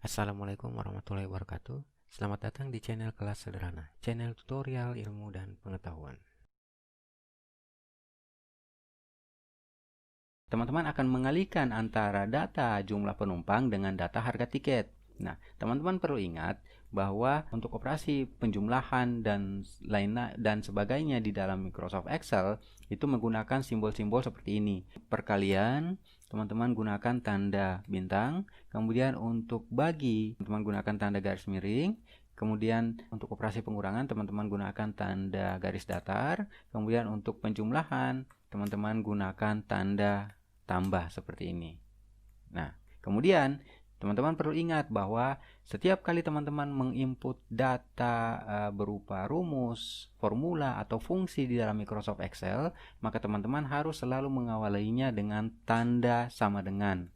Assalamualaikum warahmatullahi wabarakatuh. Selamat datang di channel Kelas Sederhana, channel tutorial ilmu dan pengetahuan. Teman-teman akan mengalihkan antara data jumlah penumpang dengan data harga tiket. Nah, teman-teman perlu ingat bahwa untuk operasi penjumlahan dan sebagainya di dalam Microsoft Excel itu menggunakan simbol-simbol seperti ini. Perkalian, teman-teman gunakan tanda bintang, kemudian untuk bagi, teman-teman gunakan tanda garis miring, kemudian untuk operasi pengurangan, teman-teman gunakan tanda garis datar, kemudian untuk penjumlahan, teman-teman gunakan tanda tambah seperti ini. Nah, kemudian teman-teman perlu ingat bahwa setiap kali teman-teman menginput data berupa rumus, formula, atau fungsi di dalam Microsoft Excel, maka teman-teman harus selalu mengawalinya dengan tanda sama dengan.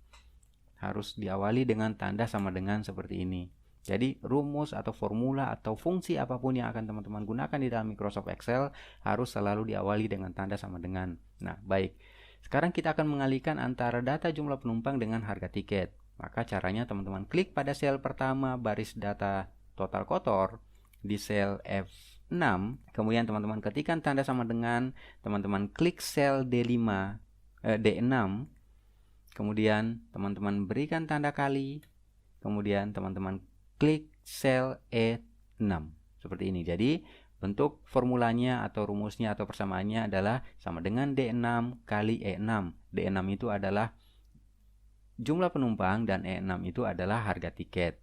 Harus diawali dengan tanda sama dengan seperti ini. Jadi rumus atau formula atau fungsi apapun yang akan teman-teman gunakan di dalam Microsoft Excel harus selalu diawali dengan tanda sama dengan. Nah, baik. Sekarang kita akan mengalihkan antara data jumlah penumpang dengan harga tiket. Maka caranya teman-teman klik pada sel pertama baris data total kotor di sel F6. Kemudian teman-teman ketikkan tanda sama dengan, teman-teman klik sel D6. Kemudian teman-teman berikan tanda kali. Kemudian teman-teman klik sel E6 seperti ini. Jadi bentuk formulanya atau rumusnya atau persamaannya adalah sama dengan D6 kali E6. D6 itu adalah jumlah penumpang dan E6 itu adalah harga tiket.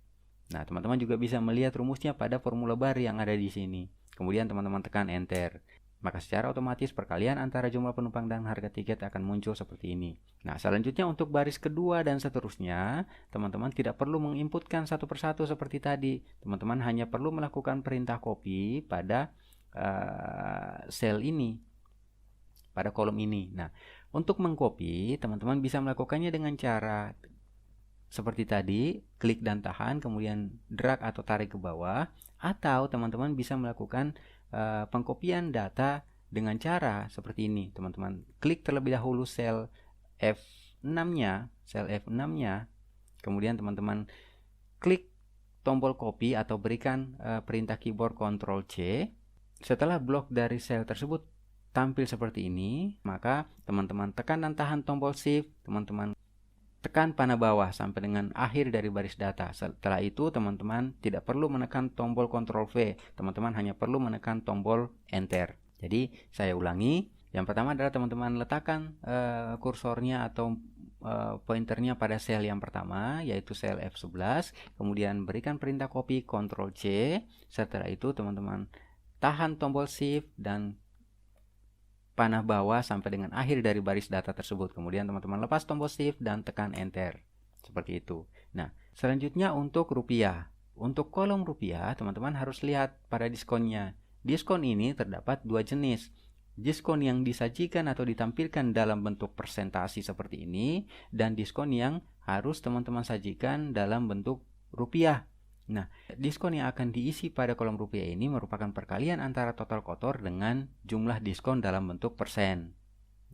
Nah, teman-teman juga bisa melihat rumusnya pada formula bar yang ada di sini. Kemudian teman-teman tekan enter. Maka secara otomatis perkalian antara jumlah penumpang dan harga tiket akan muncul seperti ini. Nah, selanjutnya untuk baris kedua dan seterusnya, teman-teman tidak perlu menginputkan satu persatu seperti tadi. Teman-teman hanya perlu melakukan perintah copy pada sel ini, pada kolom ini. Nah, untuk mengcopy, teman-teman bisa melakukannya dengan cara seperti tadi, klik dan tahan, kemudian drag atau tarik ke bawah, atau teman-teman bisa melakukan pengkopian data dengan cara seperti ini. Teman-teman klik terlebih dahulu sel F6-nya, kemudian teman-teman klik tombol copy atau berikan perintah keyboard Ctrl C. Setelah blok dari sel tersebut tampil seperti ini, maka teman-teman tekan dan tahan tombol Shift, teman-teman tekan panah bawah sampai dengan akhir dari baris data. Setelah itu teman-teman tidak perlu menekan tombol Ctrl V, teman-teman hanya perlu menekan tombol Enter. Jadi saya ulangi, yang pertama adalah teman-teman letakkan kursornya atau pointernya pada sel yang pertama, yaitu sel F11, kemudian berikan perintah copy Ctrl C. Setelah itu teman-teman tahan tombol Shift dan panah bawah sampai dengan akhir dari baris data tersebut. Kemudian teman-teman lepas tombol Shift dan tekan Enter. Seperti itu. Nah, selanjutnya untuk rupiah. Untuk kolom rupiah, teman-teman harus lihat pada diskonnya. Diskon ini terdapat dua jenis. Diskon yang disajikan atau ditampilkan dalam bentuk persentasi seperti ini, dan diskon yang harus teman-teman sajikan dalam bentuk rupiah. Nah, diskon yang akan diisi pada kolom rupiah ini merupakan perkalian antara total kotor dengan jumlah diskon dalam bentuk persen.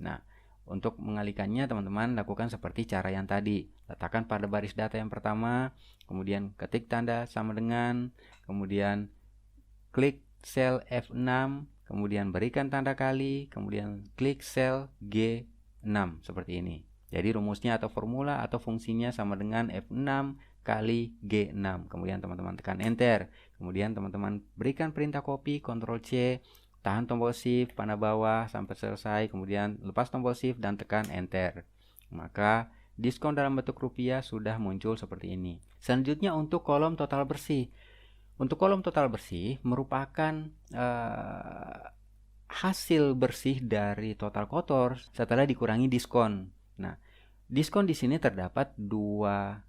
Nah, untuk mengalihkannya teman-teman lakukan seperti cara yang tadi. Letakkan pada baris data yang pertama, kemudian ketik tanda sama dengan, kemudian klik sel F6, kemudian berikan tanda kali, kemudian klik sel G6 seperti ini. Jadi rumusnya atau formula atau fungsinya sama dengan F6 kali G6. Kemudian teman-teman tekan enter. Kemudian teman-teman berikan perintah copy Ctrl C, tahan tombol Shift panah bawah sampai selesai, kemudian lepas tombol Shift dan tekan enter. Maka diskon dalam bentuk rupiah sudah muncul seperti ini. Selanjutnya untuk kolom total bersih. Untuk kolom total bersih merupakan hasil bersih dari total kotor setelah dikurangi diskon. Nah, diskon di sini terdapat dua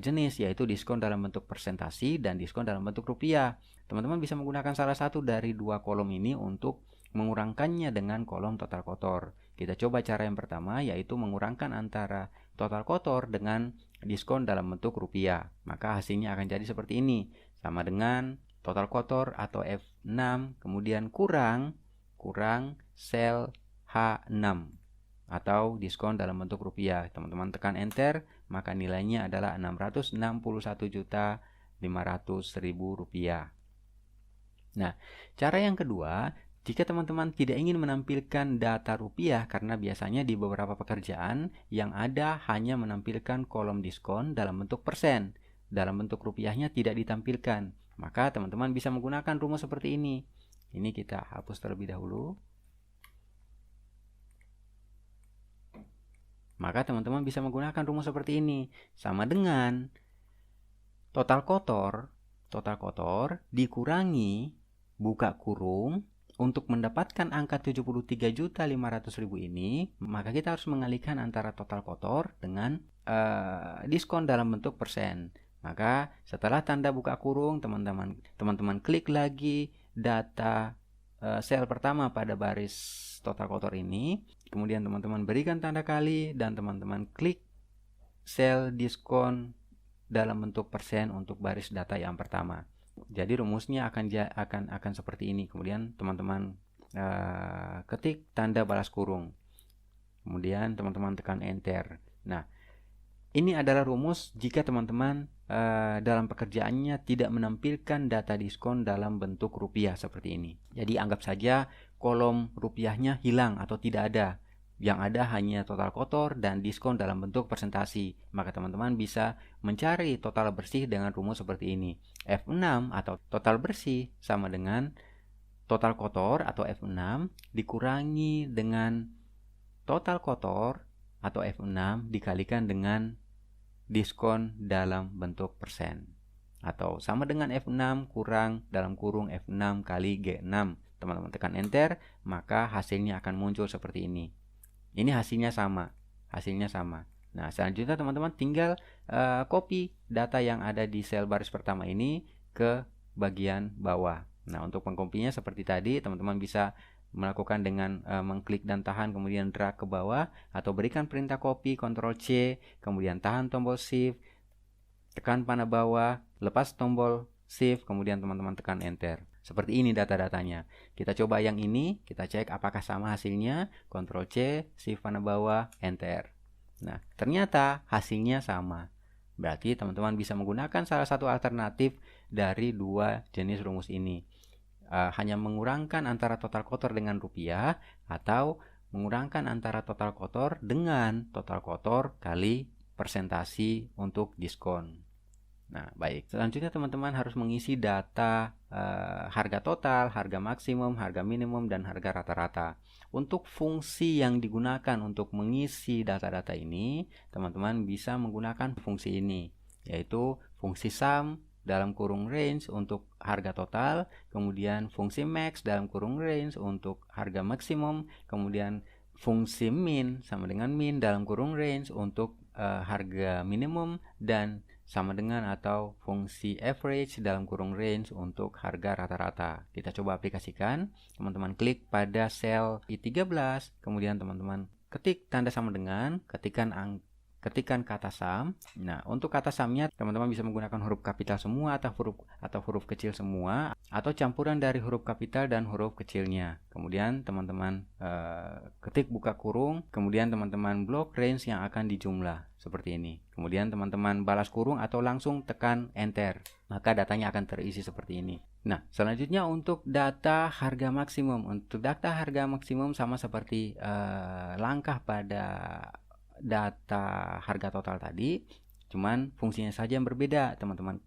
jenis, yaitu diskon dalam bentuk persentasi dan diskon dalam bentuk rupiah. Teman-teman bisa menggunakan salah satu dari dua kolom ini untuk mengurangkannya dengan kolom total kotor. Kita coba cara yang pertama, yaitu mengurangkan antara total kotor dengan diskon dalam bentuk rupiah. Maka hasilnya akan jadi seperti ini, sama dengan total kotor atau F6, kemudian kurang sel H6 atau diskon dalam bentuk rupiah. Teman-teman tekan enter, maka nilainya adalah Rp661.500.000. Nah, cara yang kedua, jika teman-teman tidak ingin menampilkan data rupiah karena biasanya di beberapa pekerjaan yang ada hanya menampilkan kolom diskon dalam bentuk persen, dalam bentuk rupiahnya tidak ditampilkan, maka teman-teman bisa menggunakan rumus seperti ini. Ini kita hapus terlebih dahulu. Maka teman-teman bisa menggunakan rumus seperti ini, sama dengan total kotor dikurangi buka kurung. Untuk mendapatkan angka 73.500.000 ini, maka kita harus mengalihkan antara total kotor dengan diskon dalam bentuk persen. Maka setelah tanda buka kurung, teman-teman klik lagi data sel pertama pada baris total kotor ini, kemudian teman-teman berikan tanda kali dan teman-teman klik sel diskon dalam bentuk persen untuk baris data yang pertama. Jadi rumusnya akan seperti ini. Kemudian teman-teman ketik tanda balas kurung. Kemudian teman-teman tekan enter. Nah, ini adalah rumus jika teman-teman dalam pekerjaannya tidak menampilkan data diskon dalam bentuk rupiah seperti ini. Jadi anggap saja kolom rupiahnya hilang atau tidak ada. Yang ada hanya total kotor dan diskon dalam bentuk persentasi. Maka teman-teman bisa mencari total bersih dengan rumus seperti ini. F6 atau total bersih sama dengan total kotor atau F6 dikurangi dengan total kotor atau F6 dikalikan dengan diskon dalam bentuk persen. Atau sama dengan F6 kurang dalam kurung F6 kali G6. Teman-teman tekan enter, maka hasilnya akan muncul seperti ini. Ini hasilnya sama. Nah, selanjutnya teman-teman tinggal copy data yang ada di sel baris pertama ini ke bagian bawah. Nah, untuk mengkopinya seperti tadi, teman-teman bisa melakukan dengan mengklik dan tahan, kemudian drag ke bawah, atau berikan perintah copy, Ctrl C, kemudian tahan tombol Shift, tekan panah bawah, lepas tombol Shift, kemudian teman-teman tekan enter. Seperti ini data-datanya. Kita coba yang ini, kita cek apakah sama hasilnya. Ctrl C, Shift panah bawah, enter. Nah, ternyata hasilnya sama. Berarti teman-teman bisa menggunakan salah satu alternatif dari dua jenis rumus ini. Hanya mengurangkan antara total kotor dengan rupiah, atau mengurangkan antara total kotor dengan total kotor kali persentasi untuk diskon. Nah, baik. Selanjutnya teman-teman harus mengisi data harga total, harga maksimum, harga minimum, dan harga rata-rata. Untuk fungsi yang digunakan untuk mengisi data-data ini, teman-teman bisa menggunakan fungsi ini, yaitu fungsi sum dalam kurung range untuk harga total, kemudian fungsi max dalam kurung range untuk harga maksimum, kemudian fungsi min sama dengan min dalam kurung range untuk harga minimum, dan sama dengan atau fungsi average dalam kurung range untuk harga rata-rata. Kita coba aplikasikan. Teman-teman klik pada sel I13, kemudian teman-teman ketik tanda sama dengan, ketikan kata sum. Nah, untuk kata sumnya teman-teman bisa menggunakan huruf kapital semua atau huruf kecil semua, atau campuran dari huruf kapital dan huruf kecilnya. Kemudian teman-teman ketik buka kurung, kemudian teman-teman blok range yang akan dijumlah seperti ini. Kemudian teman-teman balas kurung atau langsung tekan enter, maka datanya akan terisi seperti ini. Nah, selanjutnya untuk data harga maksimum. Untuk data harga maksimum sama seperti langkah pada data harga total tadi, cuman fungsinya saja yang berbeda. Teman-teman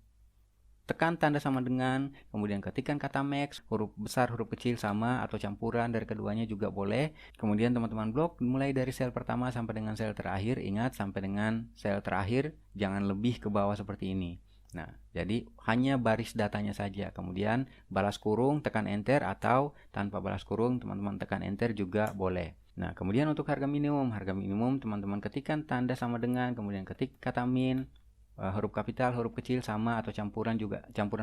tekan tanda sama dengan, kemudian ketikkan kata max, huruf besar, huruf kecil sama atau campuran dari keduanya juga boleh. Kemudian teman-teman blok mulai dari sel pertama sampai dengan sel terakhir. Ingat, sampai dengan sel terakhir, jangan lebih ke bawah seperti ini. Nah, jadi hanya baris datanya saja. Kemudian balas kurung, tekan enter, atau tanpa balas kurung teman-teman tekan enter juga boleh. Nah, kemudian untuk harga minimum teman-teman ketikkan tanda sama dengan, kemudian ketik kata min, huruf kapital, huruf kecil sama atau campuran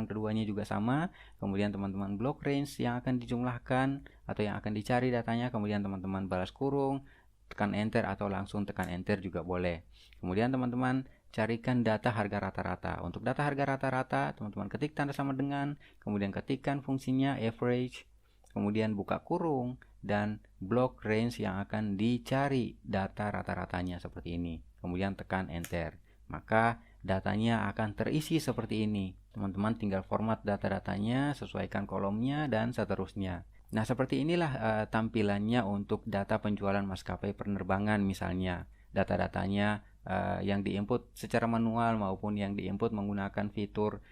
keduanya juga sama. Kemudian teman-teman blok range yang akan dijumlahkan atau yang akan dicari datanya, kemudian teman-teman balas kurung, tekan enter atau langsung tekan enter juga boleh. Kemudian teman-teman carikan data harga rata-rata. Untuk data harga rata-rata, teman-teman ketik tanda sama dengan, kemudian ketikkan fungsinya average, kemudian buka kurung, dan blok range yang akan dicari data rata-ratanya seperti ini. Kemudian tekan enter. maka datanya akan terisi seperti ini. Teman-teman tinggal format data-datanya, sesuaikan kolomnya, dan seterusnya. Nah, seperti inilah tampilannya untuk data penjualan maskapai penerbangan misalnya. Data-datanya yang diinput secara manual maupun yang diinput menggunakan fitur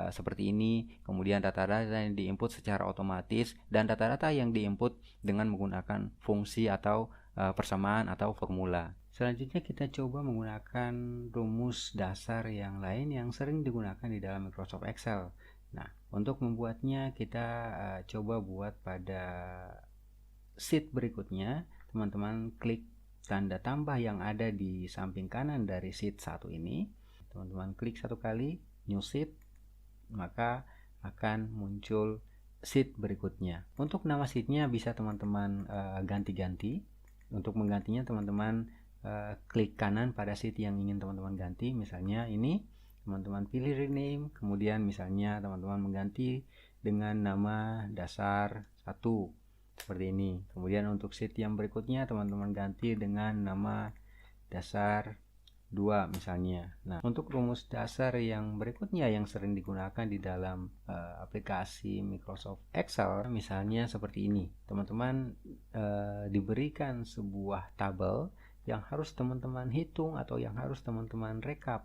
seperti ini. Kemudian data-data yang diinput secara otomatis dan data-data yang diinput dengan menggunakan fungsi atau persamaan atau formula. Selanjutnya kita coba menggunakan rumus dasar yang lain yang sering digunakan di dalam Microsoft Excel. Nah, untuk membuatnya kita coba buat pada sheet berikutnya. Teman-teman klik tanda tambah yang ada di samping kanan dari sheet 1 ini. Teman-teman klik satu kali, new sheet, maka akan muncul sheet berikutnya. Untuk nama sheetnya bisa teman-teman ganti-ganti. Untuk menggantinya teman-teman klik kanan pada sheet yang ingin teman-teman ganti. Misalnya ini, teman-teman pilih rename, kemudian misalnya teman-teman mengganti dengan nama dasar 1 seperti ini. Kemudian untuk sheet yang berikutnya teman-teman ganti dengan nama dasar 2 misalnya. Nah, untuk rumus dasar yang berikutnya yang sering digunakan di dalam aplikasi Microsoft Excel misalnya seperti ini. Teman-teman diberikan sebuah tabel yang harus teman-teman hitung atau yang harus teman-teman rekap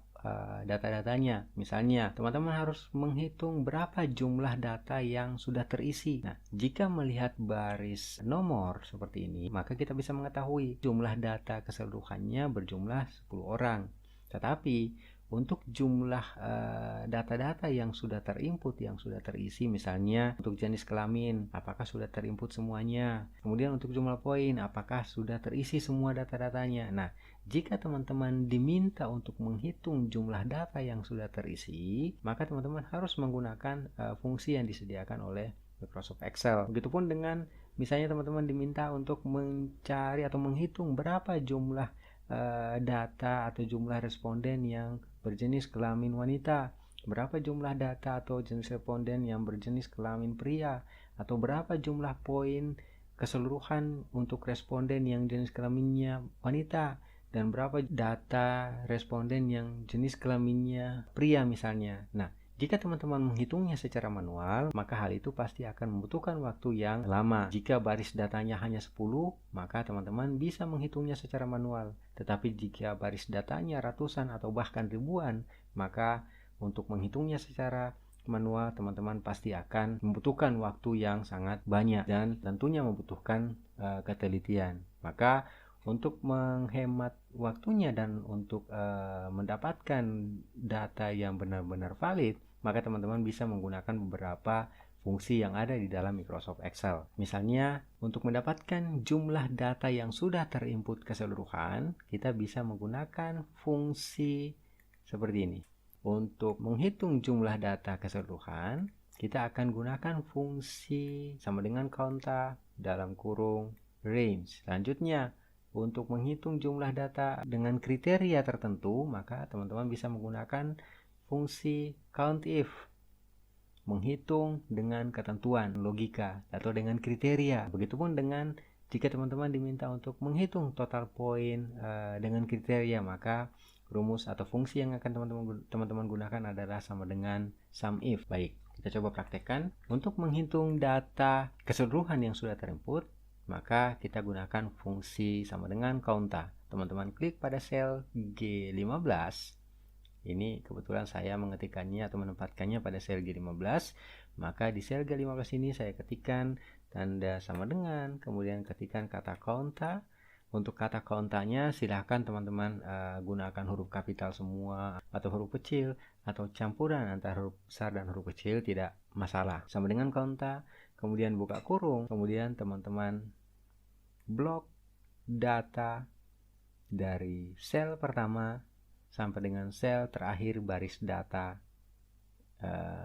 data-datanya. Misalnya, teman-teman harus menghitung berapa jumlah data yang sudah terisi. Nah, jika melihat baris nomor seperti ini, maka kita bisa mengetahui jumlah data keseluruhannya berjumlah 10 orang. Tetapi untuk jumlah data-data yang sudah terinput, yang sudah terisi, misalnya untuk jenis kelamin, apakah sudah terinput semuanya? Kemudian untuk jumlah poin, apakah sudah terisi semua data-datanya? Nah, jika teman-teman diminta untuk menghitung jumlah data yang sudah terisi, maka teman-teman harus menggunakan fungsi yang disediakan oleh Microsoft Excel. Begitupun dengan misalnya teman-teman diminta untuk mencari atau menghitung berapa jumlah data atau jumlah responden yang berjenis kelamin wanita, berapa jumlah data atau jenis responden yang berjenis kelamin pria, atau berapa jumlah poin keseluruhan untuk responden yang jenis kelaminnya wanita, dan berapa data responden yang jenis kelaminnya pria misalnya. Nah, jika teman-teman menghitungnya secara manual, maka hal itu pasti akan membutuhkan waktu yang lama. Jika baris datanya hanya 10, maka teman-teman bisa menghitungnya secara manual. Tetapi jika baris datanya ratusan atau bahkan ribuan, maka untuk menghitungnya secara manual teman-teman pasti akan membutuhkan waktu yang sangat banyak dan tentunya membutuhkan ketelitian. Maka untuk menghemat waktunya dan untuk mendapatkan data yang benar-benar valid, maka teman-teman bisa menggunakan beberapa fungsi yang ada di dalam Microsoft Excel. Misalnya, untuk mendapatkan jumlah data yang sudah terinput keseluruhan, kita bisa menggunakan fungsi seperti ini. Untuk menghitung jumlah data keseluruhan, kita akan gunakan fungsi sama dengan count dalam kurung range. Selanjutnya, untuk menghitung jumlah data dengan kriteria tertentu, maka teman-teman bisa menggunakan fungsi COUNTIF, menghitung dengan ketentuan logika atau dengan kriteria. Begitupun dengan jika teman-teman diminta untuk menghitung total poin dengan kriteria, maka rumus atau fungsi yang akan teman-teman gunakan adalah sama dengan SUMIF. Baik, kita coba praktekkan. Untuk menghitung data keseluruhan yang sudah terinput, maka kita gunakan fungsi sama dengan count. Teman-teman klik pada sel G15. Ini kebetulan saya mengetikkannya atau menempatkannya pada sel G15. Maka di sel G15 ini saya ketikkan tanda sama dengan, kemudian ketikkan kata count. Untuk kata count-nya silahkan teman-teman gunakan huruf kapital semua atau huruf kecil atau campuran antara huruf besar dan huruf kecil, tidak masalah. Sama dengan count, kemudian buka kurung, kemudian teman-teman blok data dari sel pertama sampai dengan sel terakhir baris data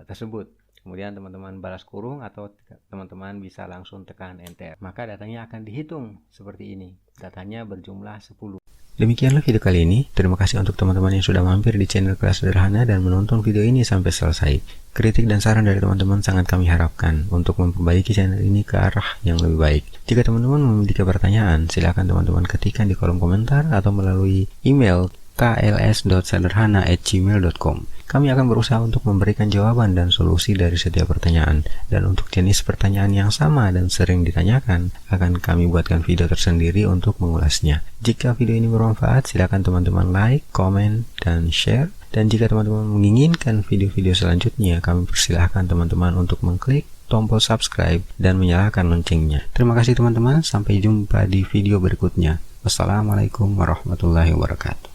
tersebut. Kemudian teman-teman balas kurung atau teman-teman bisa langsung tekan enter. Maka datanya akan dihitung seperti ini. Datanya berjumlah 10. Demikianlah video kali ini. Terima kasih untuk teman-teman yang sudah mampir di channel Kelas Sederhana dan menonton video ini sampai selesai. Kritik dan saran dari teman-teman sangat kami harapkan untuk memperbaiki channel ini ke arah yang lebih baik. Jika teman-teman memiliki pertanyaan, silakan teman-teman ketikkan di kolom komentar atau melalui email kls.sederhana@gmail.com. Kami akan berusaha untuk memberikan jawaban dan solusi dari setiap pertanyaan. Dan untuk jenis pertanyaan yang sama dan sering ditanyakan, akan kami buatkan video tersendiri untuk mengulasnya. Jika video ini bermanfaat, silakan teman-teman like, komen, dan share. Dan jika teman-teman menginginkan video-video selanjutnya, kami persilahkan teman-teman untuk mengklik tombol subscribe dan menyalakan loncengnya. Terima kasih teman-teman, sampai jumpa di video berikutnya. Wassalamualaikum warahmatullahi wabarakatuh.